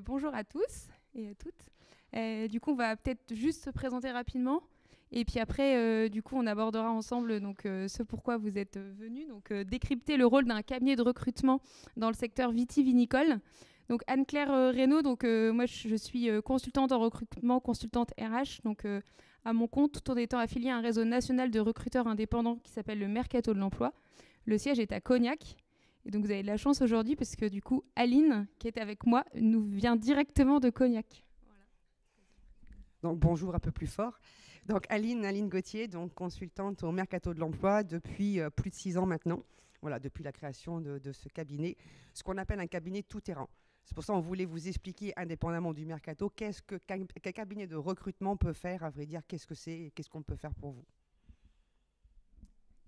Bonjour à tous et à toutes. Du coup, on va peut-être juste se présenter rapidement. Et puis après, du coup, on abordera ensemble ce pourquoi vous êtes venus. Donc, décrypter le rôle d'un cabinet de recrutement dans le secteur vitivinicole. Donc, Anne-Claire Reynaud, moi, je suis consultante en recrutement, consultante RH. Donc, à mon compte, tout en étant affiliée à un réseau national de recruteurs indépendants qui s'appelle le Mercato de l'Emploi. Le siège est à Cognac. Et donc, vous avez de la chance aujourd'hui parce que du coup, Aline, qui est avec moi, nous vient directement de Cognac. Voilà. Donc, bonjour un peu plus fort. Donc, Aline Gauthier, donc consultante au Mercato de l'Emploi depuis plus de 6 ans maintenant. Voilà, depuis la création de ce cabinet, ce qu'on appelle un cabinet tout-terrain. C'est pour ça qu'on voulait vous expliquer, indépendamment du Mercato, qu'un cabinet de recrutement peut faire, à vrai dire, qu'est-ce que c'est et qu'est-ce qu'on peut faire pour vous.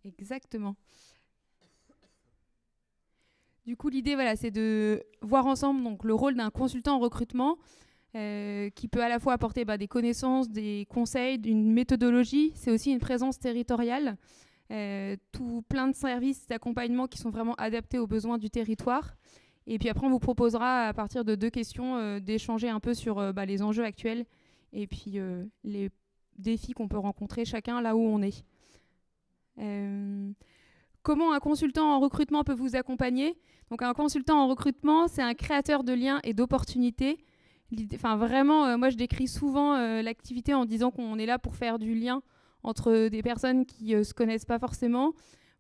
Exactement. Du coup, l'idée, voilà, c'est de voir ensemble donc, le rôle d'un consultant en recrutement qui peut à la fois apporter des connaissances, des conseils, une méthodologie. C'est aussi une présence territoriale. Tout plein de services d'accompagnement qui sont vraiment adaptés aux besoins du territoire. Et puis après, on vous proposera, à partir de 2 questions, d'échanger un peu sur les enjeux actuels et puis les défis qu'on peut rencontrer chacun là où on est. Comment un consultant en recrutement peut vous accompagner ? Donc un consultant en recrutement, c'est un créateur de liens et d'opportunités. Enfin vraiment, moi je décris souvent l'activité en disant qu'on est là pour faire du lien entre des personnes qui se connaissent pas forcément.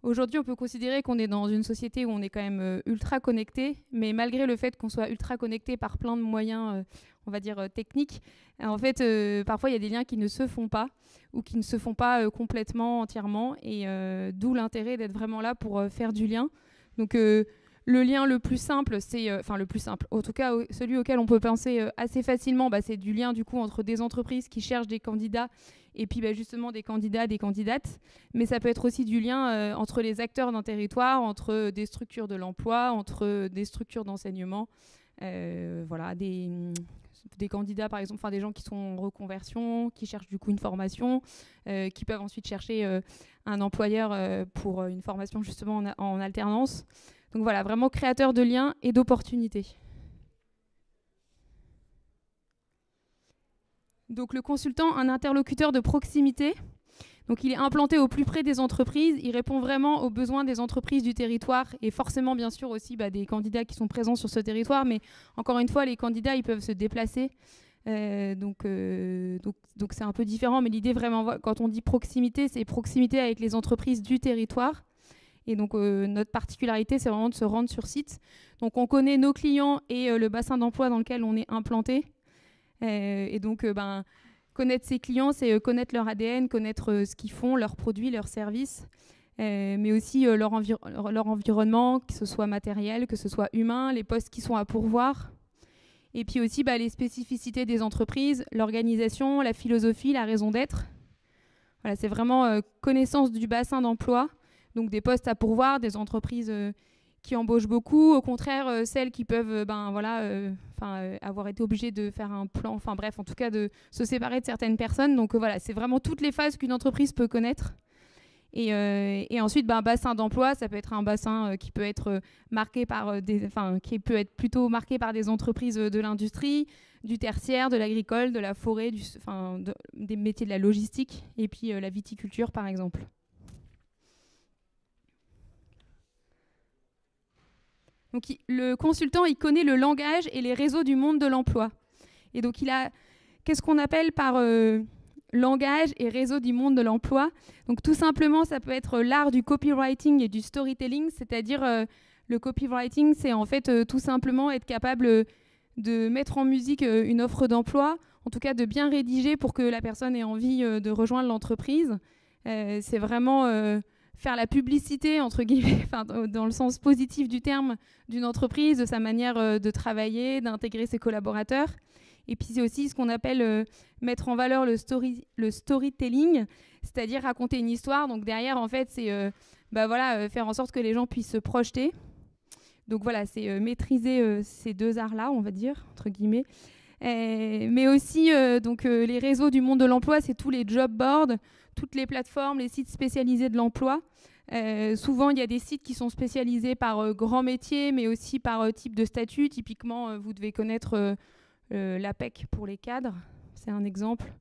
Aujourd'hui, on peut considérer qu'on est dans une société où on est quand même ultra connecté, mais malgré le fait qu'on soit ultra connecté par plein de moyens, on va dire techniques, en fait, parfois il y a des liens qui ne se font pas ou qui ne se font pas complètement, entièrement, et d'où l'intérêt d'être vraiment là pour faire du lien. Donc le lien le plus simple, le plus simple, en tout cas celui auquel on peut penser assez facilement, c'est du lien du coup entre des entreprises qui cherchent des candidats et puis justement des candidats, des candidates. Mais ça peut être aussi du lien entre les acteurs d'un territoire, entre des structures de l'emploi, entre des structures d'enseignement, voilà, des candidats par exemple, des gens qui sont en reconversion, qui cherchent du coup une formation, qui peuvent ensuite chercher un employeur pour une formation justement en alternance. Donc voilà, vraiment créateur de liens et d'opportunités. Donc le consultant, un interlocuteur de proximité. Donc il est implanté au plus près des entreprises, il répond vraiment aux besoins des entreprises du territoire et forcément bien sûr aussi des candidats qui sont présents sur ce territoire, mais encore une fois les candidats ils peuvent se déplacer, donc c'est un peu différent, mais l'idée vraiment quand on dit proximité, c'est proximité avec les entreprises du territoire. Et donc notre particularité c'est vraiment de se rendre sur site. Donc on connaît nos clients et le bassin d'emploi dans lequel on est implanté. Et donc connaître ses clients, c'est connaître leur ADN, connaître ce qu'ils font, leurs produits, leurs services, mais aussi leur environnement, que ce soit matériel, que ce soit humain, les postes qui sont à pourvoir. Et puis aussi les spécificités des entreprises, l'organisation, la philosophie, la raison d'être. Voilà, c'est vraiment connaissance du bassin d'emploi, donc des postes à pourvoir, des entreprises qui embauchent beaucoup, au contraire celles qui peuvent avoir été obligées de faire un plan, en tout cas de se séparer de certaines personnes. Donc voilà, c'est vraiment toutes les phases qu'une entreprise peut connaître. Et ensuite, bassin d'emploi, ça peut être un bassin qui peut être marqué par qui peut être plutôt marqué par des entreprises de l'industrie, du tertiaire, de l'agricole, de la forêt, des métiers de la logistique, et puis la viticulture par exemple. Donc le consultant, il connaît le langage et les réseaux du monde de l'emploi. Et donc qu'est-ce qu'on appelle par langage et réseau du monde de l'emploi ? Donc tout simplement, ça peut être l'art du copywriting et du storytelling, c'est-à-dire le copywriting, c'est en fait tout simplement être capable de mettre en musique une offre d'emploi, en tout cas de bien rédiger pour que la personne ait envie de rejoindre l'entreprise. C'est vraiment faire la publicité, entre guillemets, dans le sens positif du terme, d'une entreprise, de sa manière de travailler, d'intégrer ses collaborateurs. Et puis c'est aussi ce qu'on appelle mettre en valeur le storytelling, c'est-à-dire raconter une histoire. Donc derrière, en fait, c'est faire en sorte que les gens puissent se projeter. Donc voilà, c'est maîtriser ces 2 arts-là, on va dire, entre guillemets. Mais aussi, les réseaux du monde de l'emploi, c'est tous les job boards, toutes les plateformes, les sites spécialisés de l'emploi. Souvent, il y a des sites qui sont spécialisés par grands métiers, mais aussi par type de statut. Typiquement, vous devez connaître l'APEC pour les cadres, c'est un exemple.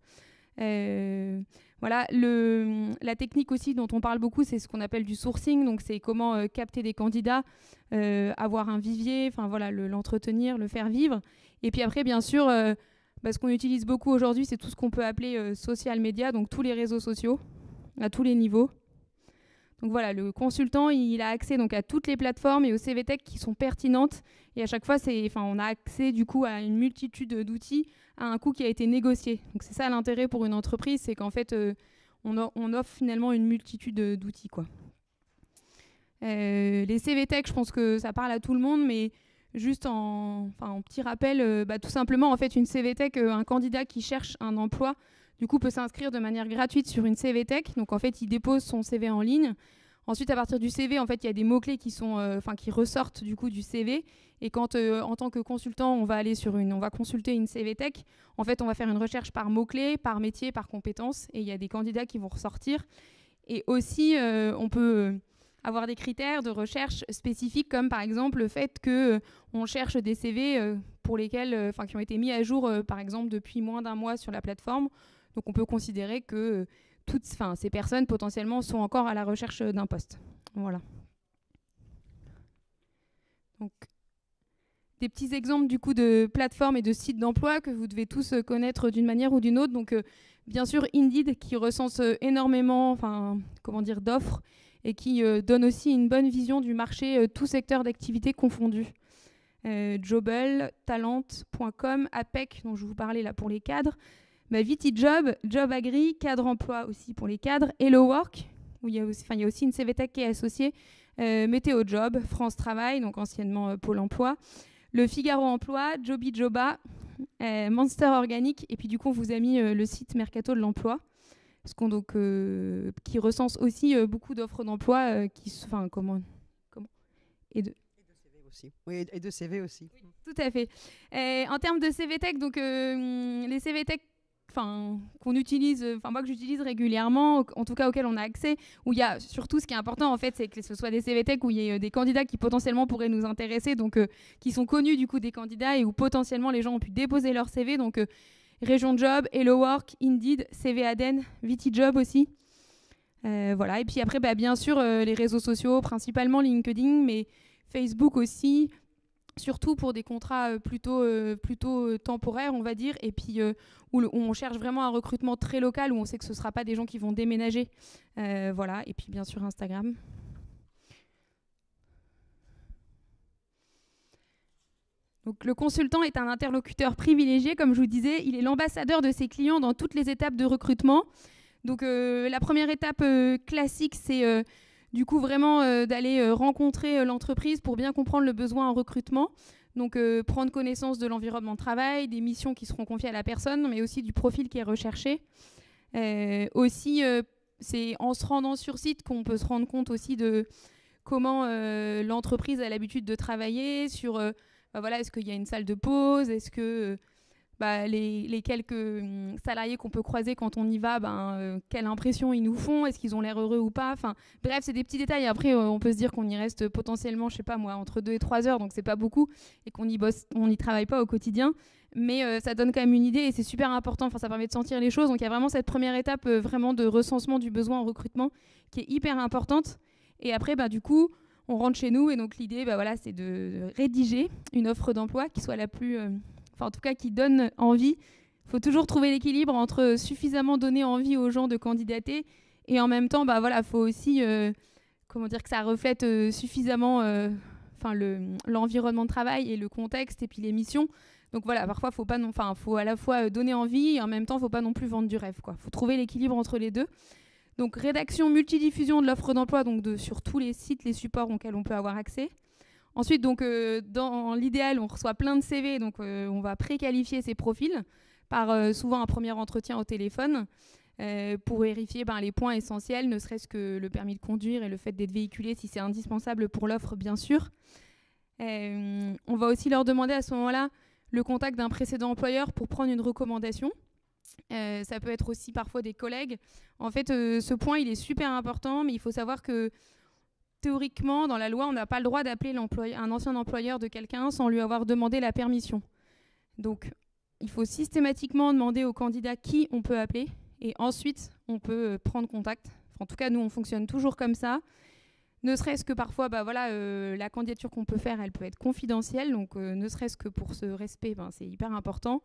Voilà, la technique aussi dont on parle beaucoup, c'est ce qu'on appelle du sourcing, donc c'est comment capter des candidats, avoir un vivier, enfin voilà, l'entretenir, le faire vivre. Et puis après, bien sûr, ce qu'on utilise beaucoup aujourd'hui, c'est tout ce qu'on peut appeler social media, donc tous les réseaux sociaux, à tous les niveaux. Donc voilà, le consultant, il a accès donc à toutes les plateformes et aux CVTech qui sont pertinentes. Et à chaque fois, on a accès du coup à une multitude d'outils à un coût qui a été négocié. Donc c'est ça l'intérêt pour une entreprise, c'est qu'en fait, on offre finalement une multitude d'outils, quoi. Les CVTech, je pense que ça parle à tout le monde, mais juste en petit rappel, tout simplement, en fait, une CVTech, un candidat qui cherche un emploi, du coup, peut s'inscrire de manière gratuite sur une CVTech. Donc, en fait, il dépose son CV en ligne. Ensuite, à partir du CV, en fait, il y a des mots-clés qui ressortent du coup du CV. Et quand, en tant que consultant, on va consulter une CVTech, en fait, on va faire une recherche par mots-clés, par métier, par compétences. Et il y a des candidats qui vont ressortir. Et aussi, on peut avoir des critères de recherche spécifiques, comme par exemple le fait qu'on cherche des CV pour lesquels, qui ont été mis à jour, par exemple, depuis moins d'un mois sur la plateforme. Donc on peut considérer que ces personnes potentiellement sont encore à la recherche d'un poste. Voilà. Donc, des petits exemples du coup de plateformes et de sites d'emploi que vous devez tous connaître d'une manière ou d'une autre. Donc bien sûr Indeed qui recense énormément d'offres et qui donne aussi une bonne vision du marché, tout secteur d'activité confondu. Jobble, Talent.com, APEC dont je vous parlais là pour les cadres. VitiJob, Job Agri, Cadre Emploi aussi pour les cadres, Hello Work, où il y a aussi une CVTech qui est associée, Météo Job, France Travail, donc anciennement Pôle Emploi, le Figaro Emploi, Joby Joba, Monster Organic, et puis du coup on vous a mis le site Mercato de l'Emploi, qui recense aussi beaucoup d'offres d'emploi et de CV aussi. Oui, et de CV aussi. Oui, tout à fait. En termes de CVTech, donc les CVTech qu'on utilise, moi que j'utilise régulièrement, en tout cas auxquels on a accès, où il y a surtout ce qui est important en fait, c'est que ce soit des CVTech où il y ait des candidats qui potentiellement pourraient nous intéresser, donc qui sont connus du coup des candidats et où potentiellement les gens ont pu déposer leur CV, donc Région Job, Hello Work, Indeed, CV Aden, VitiJob aussi. Voilà, et puis après bien sûr les réseaux sociaux, principalement LinkedIn, mais Facebook aussi, surtout pour des contrats plutôt temporaires, on va dire, et puis où on cherche vraiment un recrutement très local, où on sait que ce ne sera pas des gens qui vont déménager. Voilà, et puis bien sûr Instagram. Donc, le consultant est un interlocuteur privilégié, comme je vous disais, il est l'ambassadeur de ses clients dans toutes les étapes de recrutement. Donc la première étape classique, c'est du coup vraiment d'aller rencontrer l'entreprise pour bien comprendre le besoin en recrutement. Donc prendre connaissance de l'environnement de travail, des missions qui seront confiées à la personne, mais aussi du profil qui est recherché. Aussi, c'est en se rendant sur site qu'on peut se rendre compte aussi de comment l'entreprise a l'habitude de travailler, sur est-ce qu'il y a une salle de pause, est-ce que les quelques salariés qu'on peut croiser quand on y va, quelle impression ils nous font, est-ce qu'ils ont l'air heureux ou pas, bref, c'est des petits détails. Après on peut se dire qu'on y reste potentiellement, je sais pas moi, entre 2 et 3 heures, donc c'est pas beaucoup, et qu'on n'y travaille pas au quotidien, mais ça donne quand même une idée et c'est super important, ça permet de sentir les choses. Donc il y a vraiment cette première étape vraiment de recensement du besoin en recrutement qui est hyper importante. Et après du coup on rentre chez nous, et donc l'idée c'est de rédiger une offre d'emploi qui soit la plus en tout cas qui donne envie. Il faut toujours trouver l'équilibre entre suffisamment donner envie aux gens de candidater et en même temps, faut aussi que ça reflète suffisamment l'environnement de travail et le contexte et puis les missions. Donc voilà, parfois faut à la fois donner envie et en même temps, faut pas non plus vendre du rêve, quoi. Faut trouver l'équilibre entre les deux. Donc rédaction, multidiffusion de l'offre d'emploi, donc sur tous les sites, les supports auxquels on peut avoir accès. Ensuite, donc, dans l'idéal, on reçoit plein de CV, donc on va préqualifier ces profils par souvent un premier entretien au téléphone pour vérifier les points essentiels, ne serait-ce que le permis de conduire et le fait d'être véhiculé si c'est indispensable pour l'offre, bien sûr. On va aussi leur demander à ce moment-là le contact d'un précédent employeur pour prendre une recommandation. Ça peut être aussi parfois des collègues. En fait, ce point, il est super important, mais il faut savoir que théoriquement, dans la loi, on n'a pas le droit d'appeler un ancien employeur de quelqu'un sans lui avoir demandé la permission. Donc, il faut systématiquement demander au candidat qui on peut appeler et ensuite on peut prendre contact. Enfin, en tout cas, nous, on fonctionne toujours comme ça. Ne serait-ce que parfois, la candidature qu'on peut faire, elle peut être confidentielle. Donc, ne serait-ce que pour ce respect, c'est hyper important.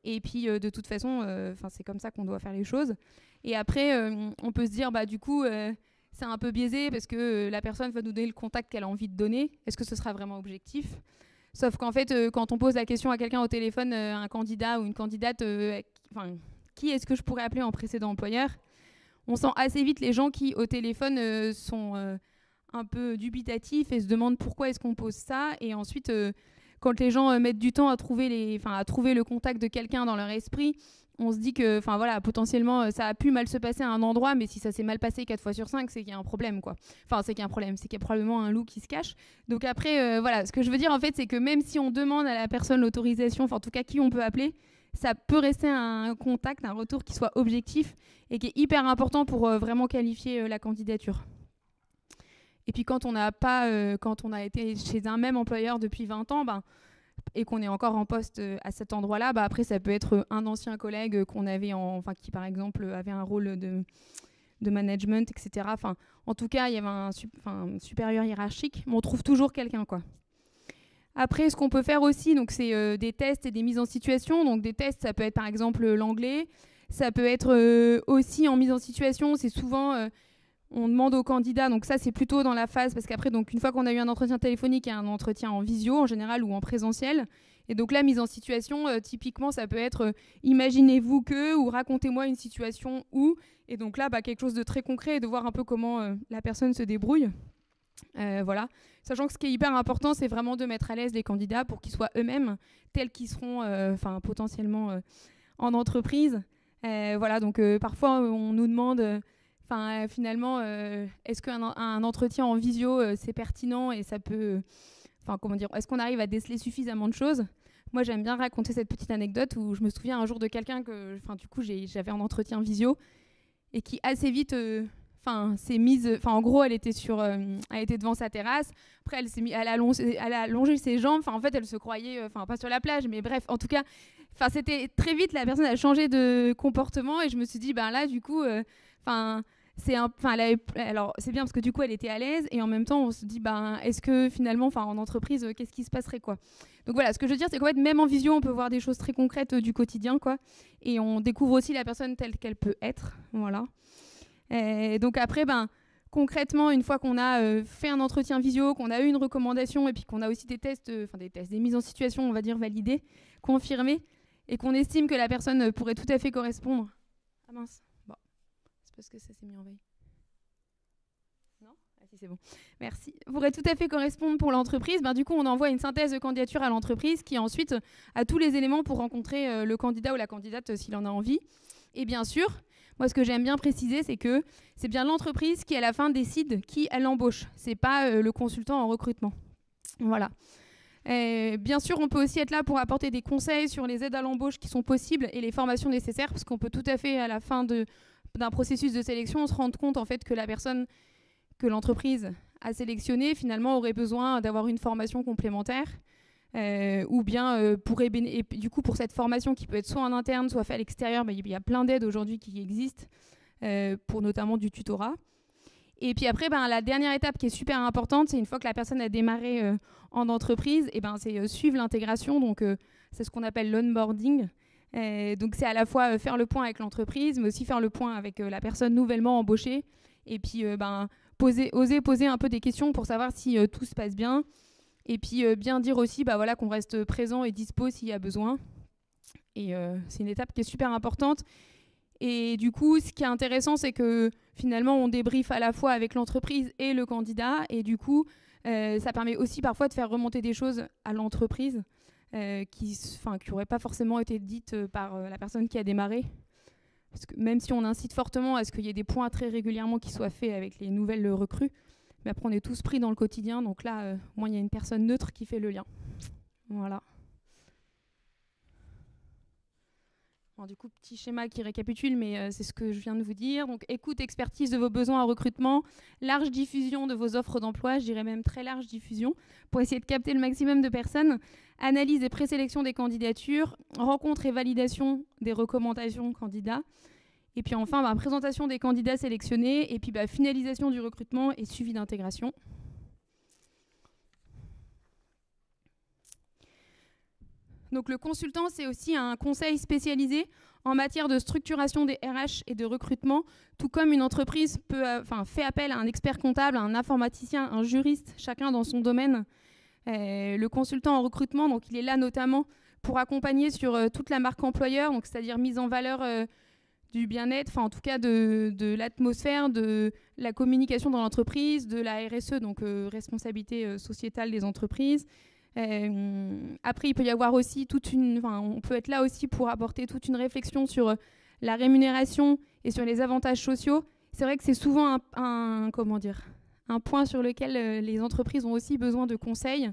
Et puis, de toute façon, c'est comme ça qu'on doit faire les choses. Et après, on peut se dire, du coup, c'est un peu biaisé parce que la personne va nous donner le contact qu'elle a envie de donner. Est-ce que ce sera vraiment objectif ? Sauf qu'en fait, quand on pose la question à quelqu'un au téléphone, un candidat ou une candidate, qui est-ce que je pourrais appeler en précédent employeur ? On sent assez vite les gens qui, au téléphone, sont un peu dubitatifs et se demandent pourquoi est-ce qu'on pose ça. Et ensuite, quand les gens mettent du temps à trouver le contact de quelqu'un dans leur esprit, on se dit que potentiellement, ça a pu mal se passer à un endroit, mais si ça s'est mal passé 4 fois sur 5, c'est qu'il y a un problème, quoi. Enfin, c'est qu'il y a un problème, c'est qu'il y a probablement un loup qui se cache. Donc après, ce que je veux dire, en fait, c'est que même si on demande à la personne l'autorisation, en tout cas qui on peut appeler, ça peut rester un contact, un retour qui soit objectif et qui est hyper important pour vraiment qualifier la candidature. Et puis quand on a été chez un même employeur depuis 20 ans, et qu'on est encore en poste à cet endroit-là, après ça peut être un ancien collègue qu'on avait qui par exemple avait un rôle de management, etc. En tout cas, il y avait un supérieur hiérarchique, mais on trouve toujours quelqu'un, quoi. Après, ce qu'on peut faire aussi, donc, c'est des tests et des mises en situation. Donc des tests, ça peut être par exemple l'anglais. Ça peut être aussi en mise en situation, c'est souvent... on demande aux candidats, donc ça c'est plutôt dans la phase, parce qu'après, donc, une fois qu'on a eu un entretien téléphonique, il y a un entretien en visio en général ou en présentiel. Et donc la mise en situation, typiquement, ça peut être imaginez-vous que, ou racontez-moi une situation où. Et donc là, quelque chose de très concret et de voir un peu comment la personne se débrouille. Voilà. Sachant que ce qui est hyper important, c'est vraiment de mettre à l'aise les candidats pour qu'ils soient eux-mêmes tels qu'ils seront potentiellement en entreprise. Voilà, donc parfois on nous demande... finalement, est-ce qu'un entretien en visio, c'est pertinent et ça peut... est-ce qu'on arrive à déceler suffisamment de choses ? Moi, j'aime bien raconter cette petite anecdote où je me souviens un jour de quelqu'un que... j'avais un entretien visio et qui assez vite... s'est mise... en gros, elle était devant sa terrasse. Après, elle a allongé ses jambes. En fait, elle se croyait... pas sur la plage, mais bref. En tout cas, c'était très vite, la personne a changé de comportement et je me suis dit, là, du coup... alors c'est bien parce que du coup elle était à l'aise et en même temps on se dit est-ce que finalement en entreprise qu'est-ce qui se passerait, quoi. Donc voilà, ce que je veux dire c'est qu'en fait même en visio on peut voir des choses très concrètes du quotidien, quoi, et on découvre aussi la personne telle qu'elle peut être, voilà. Et donc après concrètement, une fois qu'on a fait un entretien visio, qu'on a eu une recommandation et puis qu'on a aussi des tests, des mises en situation, on va dire validées, confirmées, et qu'on estime que la personne pourrait tout à fait correspondre. Ah mince. Parce que ça s'est mis en veille. Non ? Ah si, c'est bon. Merci. Pourrait tout à fait correspondre pour l'entreprise. Du coup, on envoie une synthèse de candidature à l'entreprise qui ensuite a tous les éléments pour rencontrer le candidat ou la candidate s'il en a envie. Et bien sûr, moi, ce que j'aime bien préciser, c'est que c'est bien l'entreprise qui, à la fin, décide qui elle embauche. C'est pas le consultant en recrutement. Voilà. Bien sûr, on peut aussi être là pour apporter des conseils sur les aides à l'embauche qui sont possibles et les formations nécessaires, parce qu'on peut tout à fait, à la fin d'un processus de sélection, se rendre compte en fait que la personne que l'entreprise a sélectionnée finalement aurait besoin d'avoir une formation complémentaire ou bien et du coup pour cette formation qui peut être soit en interne soit faite à l'extérieur, il y a plein d'aides aujourd'hui qui existent pour notamment du tutorat. Et puis après, la dernière étape qui est super importante, c'est une fois que la personne a démarré en entreprise, c'est suivre l'intégration, donc c'est ce qu'on appelle l'onboarding. Donc c'est à la fois faire le point avec l'entreprise, mais aussi faire le point avec la personne nouvellement embauchée, et puis oser poser un peu des questions pour savoir si tout se passe bien, et puis bien dire aussi qu'on reste présent et dispo s'il y a besoin. Et c'est une étape qui est super importante. Et du coup, ce qui est intéressant, c'est que finalement, on débriefe à la fois avec l'entreprise et le candidat, et du coup, ça permet aussi parfois de faire remonter des choses à l'entreprise qui n'auraient pas forcément été dites par la personne qui a démarré. Parce que même si on incite fortement à ce qu'il y ait des points très régulièrement qui soient faits avec les nouvelles recrues, mais après on est tous pris dans le quotidien, donc là, au moins il y a une personne neutre qui fait le lien. Voilà. Alors, du coup, petit schéma qui récapitule, mais c'est ce que je viens de vous dire. Donc, écoute, expertise de vos besoins en recrutement, large diffusion de vos offres d'emploi, je dirais même très large diffusion, pour essayer de capter le maximum de personnes, analyse et présélection des candidatures, rencontre et validation des recommandations candidats, et puis enfin, présentation des candidats sélectionnés, et puis finalisation du recrutement et suivi d'intégration. Donc le consultant, c'est aussi un conseil spécialisé en matière de structuration des RH et de recrutement, tout comme une entreprise fait appel à un expert comptable, à un informaticien, un juriste, chacun dans son domaine. Le consultant en recrutement, donc il est là notamment pour accompagner sur toute la marque employeur, donc c'est-à-dire mise en valeur du bien-être, en tout cas de l'atmosphère, de la communication dans l'entreprise, de la RSE, donc responsabilité sociétale des entreprises. Après, il peut y avoir aussi on peut être là aussi pour apporter toute une réflexion sur la rémunération et sur les avantages sociaux. C'est vrai que c'est souvent un point sur lequel les entreprises ont aussi besoin de conseils,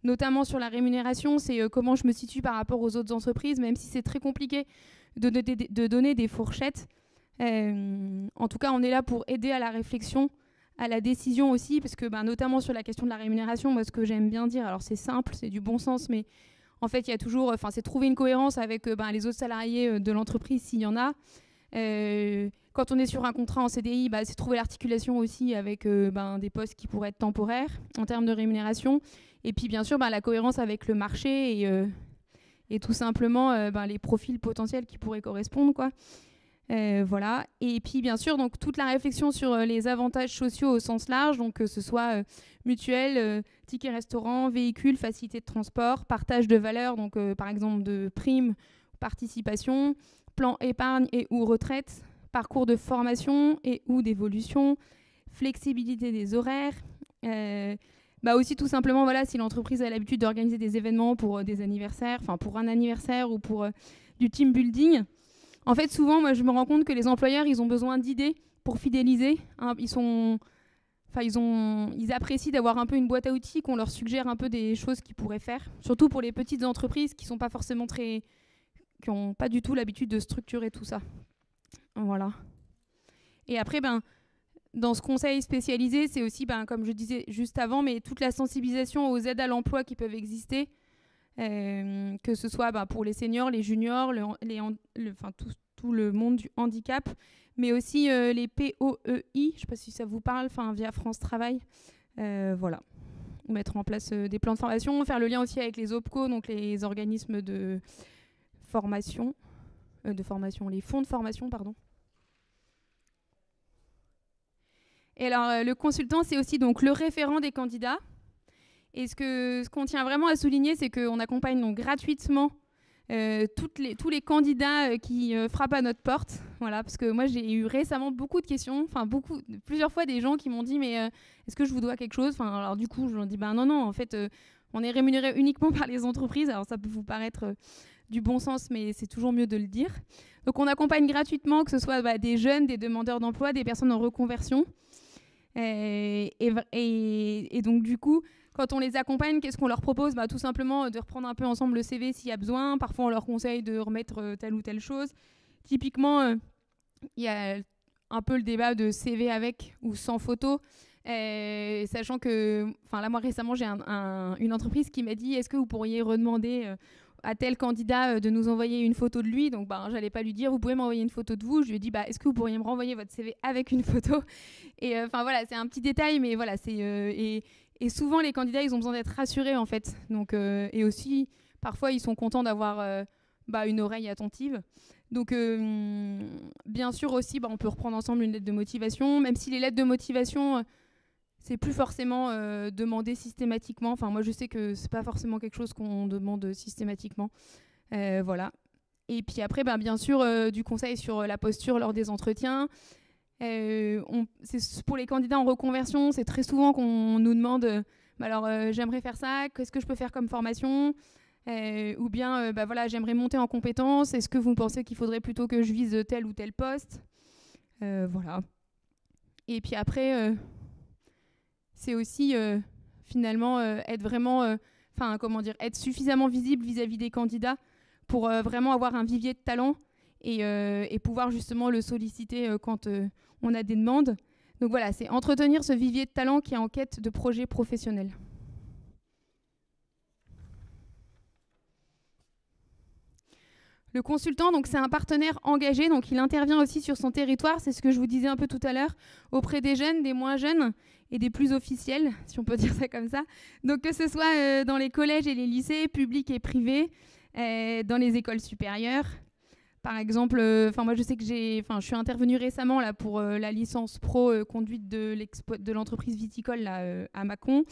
notamment sur la rémunération. C'est comment je me situe par rapport aux autres entreprises, même si c'est très compliqué de donner des fourchettes. En tout cas, on est là pour aider à la réflexion, à la décision aussi, parce que notamment sur la question de la rémunération, moi ce que j'aime bien dire, alors c'est simple, c'est du bon sens, mais en fait il y a toujours, c'est trouver une cohérence avec les autres salariés de l'entreprise s'il y en a. Quand on est sur un contrat en CDI, c'est trouver l'articulation aussi avec des postes qui pourraient être temporaires en termes de rémunération, et puis bien sûr la cohérence avec le marché et tout simplement les profils potentiels qui pourraient correspondre, quoi. Voilà. Et puis bien sûr donc toute la réflexion sur les avantages sociaux au sens large, donc que ce soit mutuelle, ticket restaurant, véhicule, facilité de transport, partage de valeur, donc par exemple de primes, participation, plan épargne et ou retraite, parcours de formation et ou d'évolution, flexibilité des horaires, aussi tout simplement si l'entreprise a l'habitude d'organiser des événements pour des anniversaires, pour un anniversaire ou pour du team building. En fait, souvent, moi, je me rends compte que les employeurs, ils ont besoin d'idées pour fidéliser. Ils apprécient d'avoir un peu une boîte à outils, qu'on leur suggère un peu des choses qu'ils pourraient faire. Surtout pour les petites entreprises qui n'ont pas du tout l'habitude de structurer tout ça. Voilà. Et après, dans ce conseil spécialisé, c'est aussi, comme je disais juste avant, mais toute la sensibilisation aux aides à l'emploi qui peuvent exister. Que ce soit pour les seniors, les juniors, tout le monde du handicap, mais aussi les POEI, je ne sais pas si ça vous parle, via France Travail. Voilà. Mettre en place des plans de formation, faire le lien aussi avec les OPCO, donc les organismes de formation, les fonds de formation, pardon. Et alors, le consultant, c'est aussi donc le référent des candidats. Et ce qu'on tient vraiment à souligner, c'est qu'on accompagne donc gratuitement tous les candidats qui frappent à notre porte. Voilà, parce que moi, j'ai eu récemment beaucoup de questions, plusieurs fois des gens qui m'ont dit « mais est-ce que je vous dois quelque chose ?» Alors du coup, je leur dis « non, en fait, on est rémunéré uniquement par les entreprises. » Alors ça peut vous paraître du bon sens, mais c'est toujours mieux de le dire. Donc on accompagne gratuitement, que ce soit des jeunes, des demandeurs d'emploi, des personnes en reconversion. Et donc du coup, quand on les accompagne, qu'est-ce qu'on leur propose ? Tout simplement de reprendre un peu ensemble le CV s'il y a besoin. Parfois, on leur conseille de remettre telle ou telle chose. Typiquement, il y a un peu le débat de CV avec ou sans photo. Sachant que, là, moi, récemment, j'ai une entreprise qui m'a dit « Est-ce que vous pourriez redemander à tel candidat de nous envoyer une photo de lui ?» Donc, j'allais pas lui dire « Vous pouvez m'envoyer une photo de vous ?» Je lui ai dit « Est-ce que vous pourriez me renvoyer votre CV avec une photo ?» Et voilà, c'est un petit détail, mais voilà, c'est... Et souvent, les candidats, ils ont besoin d'être rassurés, en fait. Donc, et aussi, parfois, ils sont contents d'avoir une oreille attentive. Donc, bien sûr aussi, on peut reprendre ensemble une lettre de motivation, même si les lettres de motivation, c'est plus forcément demandé systématiquement. Moi, je sais que c'est pas forcément quelque chose qu'on demande systématiquement. Voilà. Et puis après, bien sûr, du conseil sur la posture lors des entretiens. Pour les candidats en reconversion, c'est très souvent qu'on nous demande j'aimerais faire ça, qu'est-ce que je peux faire comme formation, ou bien j'aimerais monter en compétences, est-ce que vous pensez qu'il faudrait plutôt que je vise tel ou tel poste, voilà. Et puis après c'est aussi finalement être vraiment être suffisamment visible vis-à-vis des candidats pour vraiment avoir un vivier de talent et pouvoir justement le solliciter quand on a des demandes. Donc voilà, c'est entretenir ce vivier de talent qui est en quête de projets professionnels. Le consultant, donc, c'est un partenaire engagé, donc il intervient aussi sur son territoire, c'est ce que je vous disais un peu tout à l'heure, auprès des jeunes, des moins jeunes et des plus officiels, si on peut dire ça comme ça. Donc que ce soit dans les collèges et les lycées, publics et privés, dans les écoles supérieures. Par exemple, moi je sais que je suis intervenue récemment là, pour la licence pro conduite de l'entreprise viticole là, à Mâcon.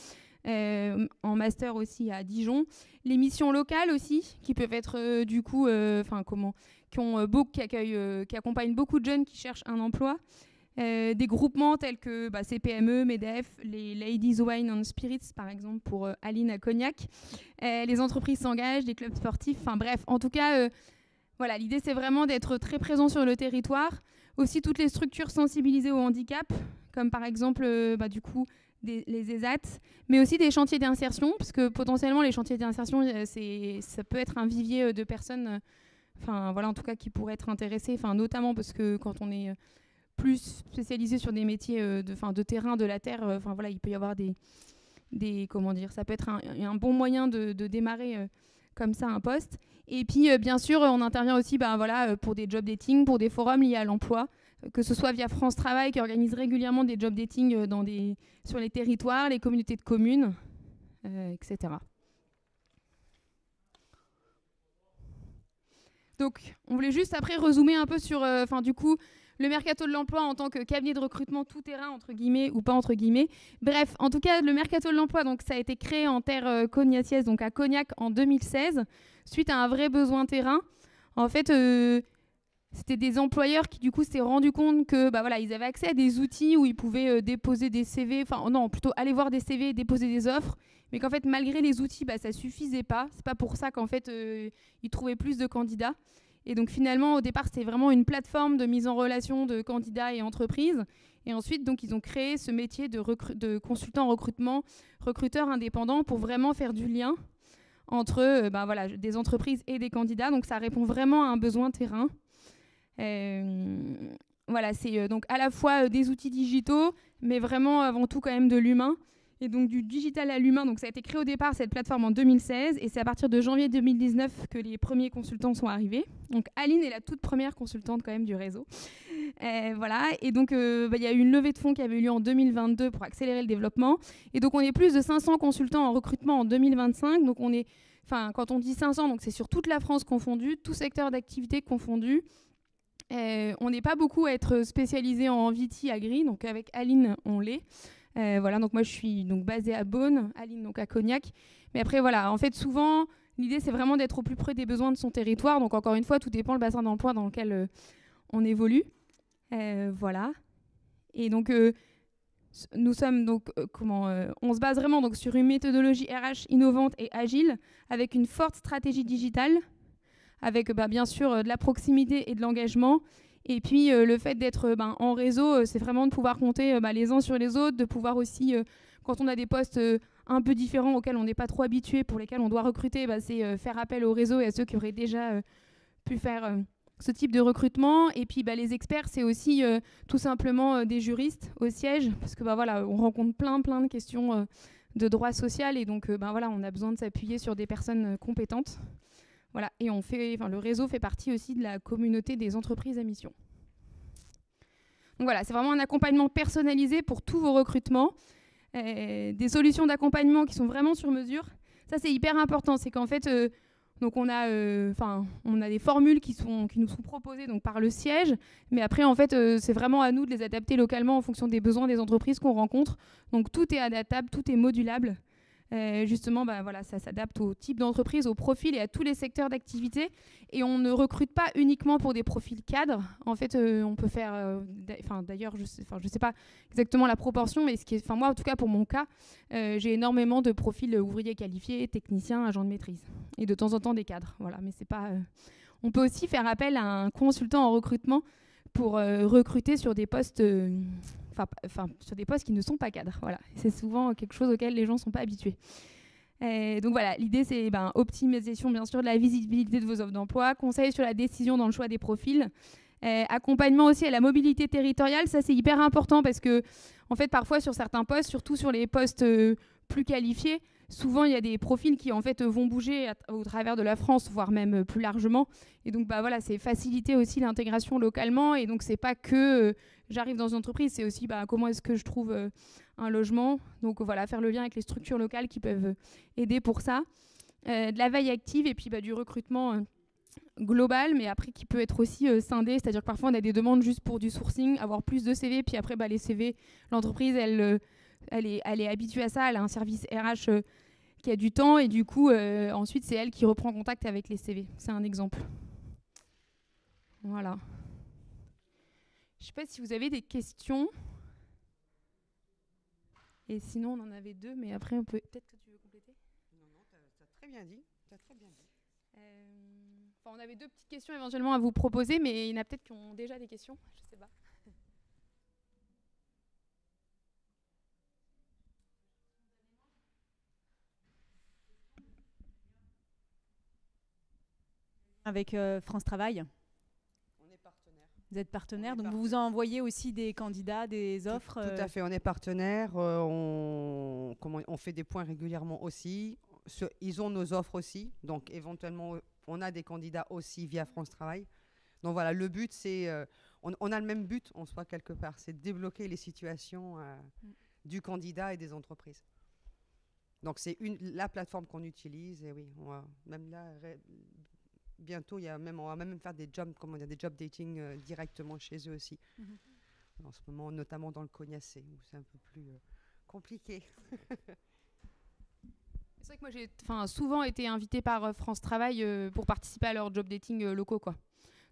En master aussi à Dijon, les missions locales aussi qui peuvent être qui accompagnent beaucoup de jeunes qui cherchent un emploi, des groupements tels que CPME, MEDEF, les Ladies Wine and Spirits par exemple pour Aline à Cognac, les entreprises s'engagent, les clubs sportifs, bref, en tout cas voilà, l'idée c'est vraiment d'être très présent sur le territoire, aussi toutes les structures sensibilisées au handicap comme par exemple les ESAT, mais aussi des chantiers d'insertion, parce que potentiellement les chantiers d'insertion, ça peut être un vivier de personnes, en tout cas qui pourraient être intéressées, notamment parce que quand on est plus spécialisé sur des métiers de terrain, de la terre, il peut y avoir ça peut être un bon moyen de démarrer comme ça un poste. Et puis bien sûr, on intervient aussi pour des job dating, pour des forums liés à l'emploi, que ce soit via France Travail qui organise régulièrement des job dating sur les territoires, les communautés de communes, etc. Donc, on voulait juste après rezoomer un peu sur le mercato de l'emploi en tant que cabinet de recrutement tout terrain, entre guillemets, ou pas entre guillemets. Bref, en tout cas, le mercato de l'emploi, donc, ça a été créé en terre cognatiaise, donc à Cognac en 2016, suite à un vrai besoin terrain. En fait, c'était des employeurs qui du coup s'étaient rendus compte que ils avaient accès à des outils où ils pouvaient déposer des CV, plutôt aller voir des CV et déposer des offres, mais qu'en fait malgré les outils ça suffisait pas. C'est pas pour ça qu'en fait ils trouvaient plus de candidats. Et donc finalement au départ c'était vraiment une plateforme de mise en relation de candidats et entreprises. Et ensuite donc ils ont créé ce métier de consultant en recrutement, recruteur indépendant pour vraiment faire du lien entre des entreprises et des candidats. Donc ça répond vraiment à un besoin terrain. C'est donc à la fois des outils digitaux, mais vraiment avant tout quand même de l'humain. Et donc du digital à l'humain, donc ça a été créé au départ cette plateforme en 2016, et c'est à partir de janvier 2019 que les premiers consultants sont arrivés. Donc Aline est la toute première consultante quand même du réseau. Et donc il y a eu une levée de fonds qui avait eu lieu en 2022 pour accélérer le développement. Et donc on est plus de 500 consultants en recrutement en 2025. Donc on est, quand on dit 500, donc c'est sur toute la France confondue, tout secteur d'activité confondu. On n'est pas beaucoup à être spécialisé en Viti Agri, donc avec Aline on l'est. Donc moi je suis donc basée à Beaune, Aline donc à Cognac. Mais après en fait souvent l'idée c'est vraiment d'être au plus près des besoins de son territoire. Donc encore une fois tout dépend le bassin d'emploi dans lequel on évolue. Et donc nous sommes on se base vraiment donc sur une méthodologie RH innovante et agile avec une forte stratégie digitale, avec bien sûr de la proximité et de l'engagement. Et puis le fait d'être en réseau, c'est vraiment de pouvoir compter les uns sur les autres, de pouvoir aussi, quand on a des postes un peu différents auxquels on n'est pas trop habitué, pour lesquels on doit recruter, c'est faire appel au réseau et à ceux qui auraient déjà pu faire ce type de recrutement. Et puis les experts, c'est aussi tout simplement des juristes au siège, parce que on rencontre plein de questions de droit social, et donc on a besoin de s'appuyer sur des personnes compétentes. Voilà, et le réseau fait partie aussi de la communauté des entreprises à mission. Donc voilà, c'est vraiment un accompagnement personnalisé pour tous vos recrutements, des solutions d'accompagnement qui sont vraiment sur mesure. Ça, c'est hyper important, c'est qu'en fait, on a des formules qui nous sont proposées donc, par le siège, mais après, en fait, c'est vraiment à nous de les adapter localement en fonction des besoins des entreprises qu'on rencontre. Donc tout est adaptable, tout est modulable. Justement, ça s'adapte au type d'entreprise, au profil et à tous les secteurs d'activité. Et on ne recrute pas uniquement pour des profils cadres. En fait, on peut faire... d'ailleurs, je sais pas exactement la proportion, mais moi, en tout cas, pour mon cas, j'ai énormément de profils ouvriers qualifiés, techniciens, agents de maîtrise. Et de temps en temps, des cadres. Voilà, mais c'est pas... On peut aussi faire appel à un consultant en recrutement pour recruter sur des postes... sur des postes qui ne sont pas cadres. Voilà. C'est souvent quelque chose auquel les gens ne sont pas habitués. Donc voilà, l'idée c'est optimisation bien sûr de la visibilité de vos offres d'emploi, conseil sur la décision dans le choix des profils, accompagnement aussi à la mobilité territoriale. Ça c'est hyper important parce que en fait parfois sur certains postes, surtout sur les postes plus qualifiés, souvent il y a des profils qui en fait vont bouger au travers de la France, voire même plus largement. Et donc voilà, c'est faciliter aussi l'intégration localement. Et donc c'est pas que j'arrive dans une entreprise, c'est aussi comment est-ce que je trouve un logement. Donc voilà, faire le lien avec les structures locales qui peuvent aider pour ça. De la veille active et puis du recrutement global, mais après qui peut être aussi scindé. C'est-à-dire que parfois on a des demandes juste pour du sourcing, avoir plus de CV, puis après les CV, l'entreprise elle est habituée à ça, elle a un service RH qui a du temps et du coup ensuite c'est elle qui reprend contact avec les CV. C'est un exemple. Voilà. Je ne sais pas si vous avez des questions. Et sinon, on en avait 2, mais après, on peut... Peut-être que tu veux compléter ? Non, tu as très bien dit. On avait 2 petites questions éventuellement à vous proposer, mais il y en a peut-être qui ont déjà des questions. Je ne sais pas. Avec France Travail. On est partenaire. Vous êtes partenaire, donc vous envoyez aussi des candidats, des offres. Tout à fait, on est partenaire. On fait des points régulièrement aussi. Ils ont nos offres aussi, donc éventuellement on a des candidats aussi via France Travail. Donc voilà, le but c'est, on a le même but en soi quelque part, c'est de débloquer les situations du candidat et des entreprises. Donc c'est la plateforme qu'on utilise et oui, même là bientôt on va même faire des job dating directement chez eux aussi. En ce moment, notamment dans le Cognacé, où c'est un peu plus compliqué. C'est vrai que moi j'ai souvent été invitée par France Travail pour participer à leurs job dating locaux, quoi.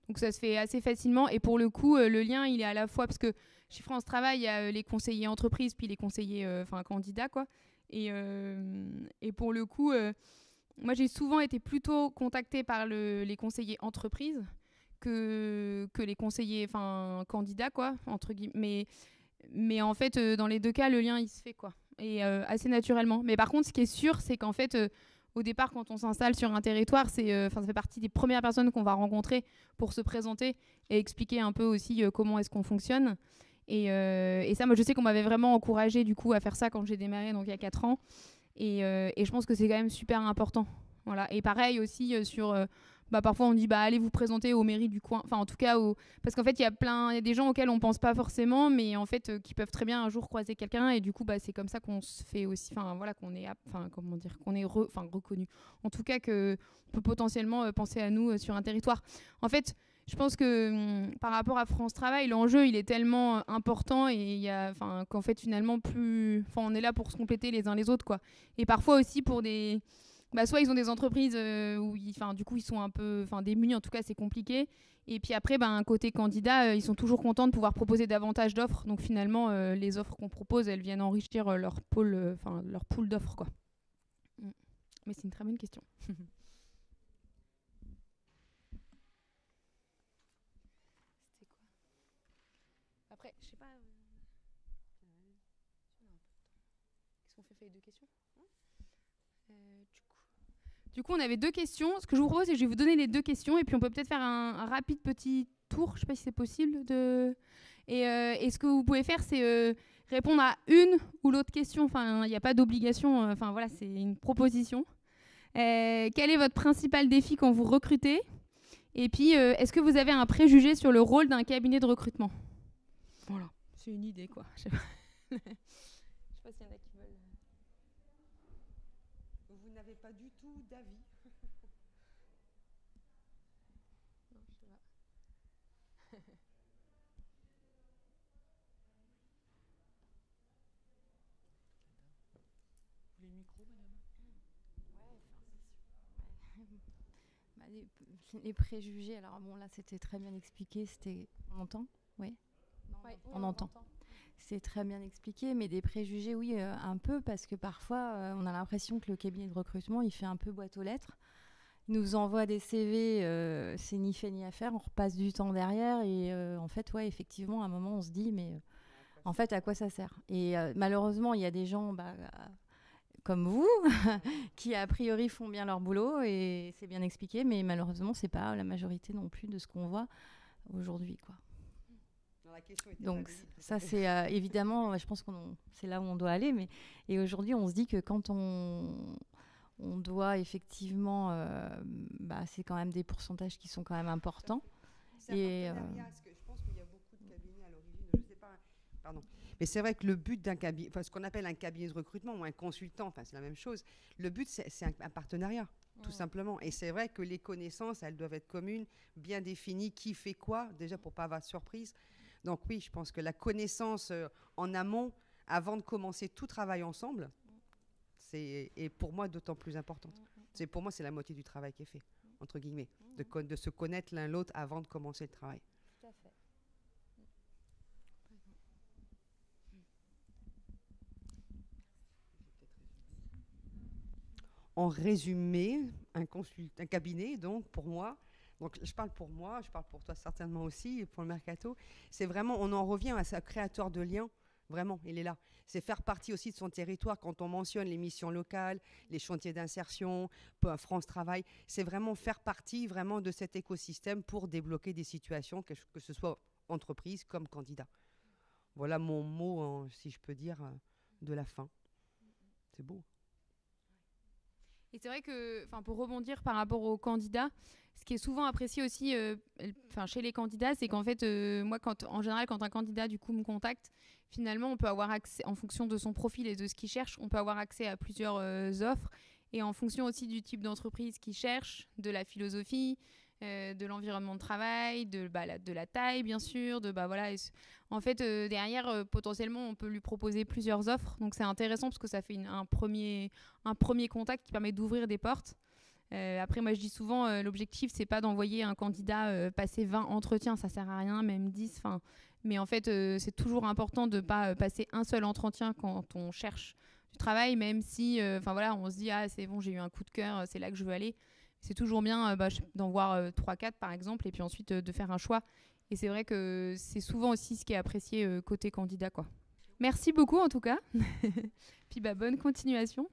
Donc ça se fait assez facilement et pour le coup le lien il est à la fois parce que chez France Travail il y a les conseillers entreprises puis les conseillers candidats, quoi. Et pour le coup moi j'ai souvent été plutôt contactée par les conseillers entreprises que les conseillers candidats, quoi, entre guillemets. Mais en fait dans les 2 cas le lien il se fait, quoi, et assez naturellement. Mais par contre ce qui est sûr c'est qu'en fait au départ, quand on s'installe sur un territoire, ça fait partie des premières personnes qu'on va rencontrer pour se présenter et expliquer un peu aussi comment est-ce qu'on fonctionne. Et ça, moi, je sais qu'on m'avait vraiment encouragée du coup à faire ça quand j'ai démarré, donc il y a 4 ans. Et je pense que c'est quand même super important. Voilà. Et pareil aussi sur... parfois on dit allez vous présenter aux mairies du coin, en tout cas parce qu'en fait il y a des gens auxquels on pense pas forcément mais en fait qui peuvent très bien un jour croiser quelqu'un et du coup c'est comme ça qu'on se fait aussi, qu'on est reconnu, en tout cas que on peut potentiellement penser à nous sur un territoire. En fait je pense que par rapport à France Travail l'enjeu il est tellement important et qu'en fait finalement on est là pour se compléter les uns les autres, quoi. Et parfois aussi pour des soit ils ont des entreprises où du coup ils sont un peu démunis, en tout cas c'est compliqué. Et puis après, côté candidat, ils sont toujours contents de pouvoir proposer davantage d'offres. Donc finalement, les offres qu'on propose, elles viennent enrichir leur pool d'offres, quoi. Mais c'est une très bonne question. C'était quoi ? Après, je sais pas. Qu'est-ce qu'on fait 2 questions ? Du coup, on avait 2 questions. Ce que je vous propose, c'est que je vais vous donner les 2 questions et puis on peut peut-être faire un rapide petit tour. Je ne sais pas si c'est possible. Et ce que vous pouvez faire, c'est répondre à une ou l'autre question. Il n'y a pas d'obligation. Voilà, c'est une proposition. Quel est votre principal défi quand vous recrutez ? Et puis, est-ce que vous avez un préjugé sur le rôle d'un cabinet de recrutement ? Voilà, c'est une idée, quoi. Je sais pas. Je sais pas s'il y en a qui veulent... Vous n'avez pas du tout d'avis. Non, je sais pas. Les micros, madame. Les préjugés, alors bon, là c'était très bien expliqué, on entend ? Oui. On entend. C'est très bien expliqué, mais des préjugés, oui, un peu, parce que parfois on a l'impression que le cabinet de recrutement il fait un peu boîte aux lettres. Il nous envoie des CV, c'est ni fait ni à faire, on repasse du temps derrière et en fait, ouais, effectivement, à un moment on se dit, mais en fait, à quoi ça sert ? Et malheureusement, il y a des gens comme vous, qui a priori font bien leur boulot et c'est bien expliqué, mais malheureusement, c'est pas la majorité non plus de ce qu'on voit aujourd'hui, quoi. Donc ça, c'est évidemment, je pense que c'est là où on doit aller. Et aujourd'hui, on se dit que quand on doit effectivement, c'est quand même des pourcentages qui sont quand même importants. Et je pense qu'il y a beaucoup de cabinets à l'origine, je sais pas, pardon. Mais c'est vrai que le but d'un cabinet, ce qu'on appelle un cabinet de recrutement ou un consultant, c'est la même chose. Le but, c'est un partenariat, tout simplement. Et c'est vrai que les connaissances, elles doivent être communes, bien définies, qui fait quoi, déjà pour pas avoir de surprise. Donc oui, je pense que la connaissance en amont, avant de commencer tout travail ensemble, est pour moi d'autant plus importante. Pour moi, c'est la moitié du travail qui est fait, entre guillemets, de se connaître l'un l'autre avant de commencer le travail. Tout à fait. En résumé, un cabinet, donc pour moi, donc je parle pour moi, je parle pour toi certainement aussi, et pour le Mercato, c'est vraiment, on en revient à ce créateur de liens, vraiment, il est là. C'est faire partie aussi de son territoire quand on mentionne les missions locales, les chantiers d'insertion, France Travail, c'est vraiment faire partie vraiment de cet écosystème pour débloquer des situations, que ce soit entreprise comme candidat. Voilà mon mot, si je peux dire, de la fin. C'est beau. Et c'est vrai que, pour rebondir par rapport aux candidats, ce qui est souvent apprécié aussi chez les candidats, c'est qu'en fait, moi, en général, quand un candidat du coup me contacte, finalement, on peut avoir accès, en fonction de son profil et de ce qu'il cherche, on peut avoir accès à plusieurs offres. Et en fonction aussi du type d'entreprise qu'il cherche, de la philosophie, de l'environnement de travail, de la taille, bien sûr. En fait, derrière, potentiellement, on peut lui proposer plusieurs offres. Donc, c'est intéressant parce que ça fait un premier contact qui permet d'ouvrir des portes. Après, moi, je dis souvent, l'objectif, c'est pas d'envoyer un candidat passer 20 entretiens. Ça sert à rien, même 10. Mais en fait, c'est toujours important de pas passer un seul entretien quand on cherche du travail, même si, on se dit, ah, c'est bon, j'ai eu un coup de cœur, c'est là que je veux aller. C'est toujours bien d'en voir 3-4 par exemple et puis ensuite de faire un choix. Et c'est vrai que c'est souvent aussi ce qui est apprécié côté candidat, quoi. Merci beaucoup en tout cas. Puis bonne continuation.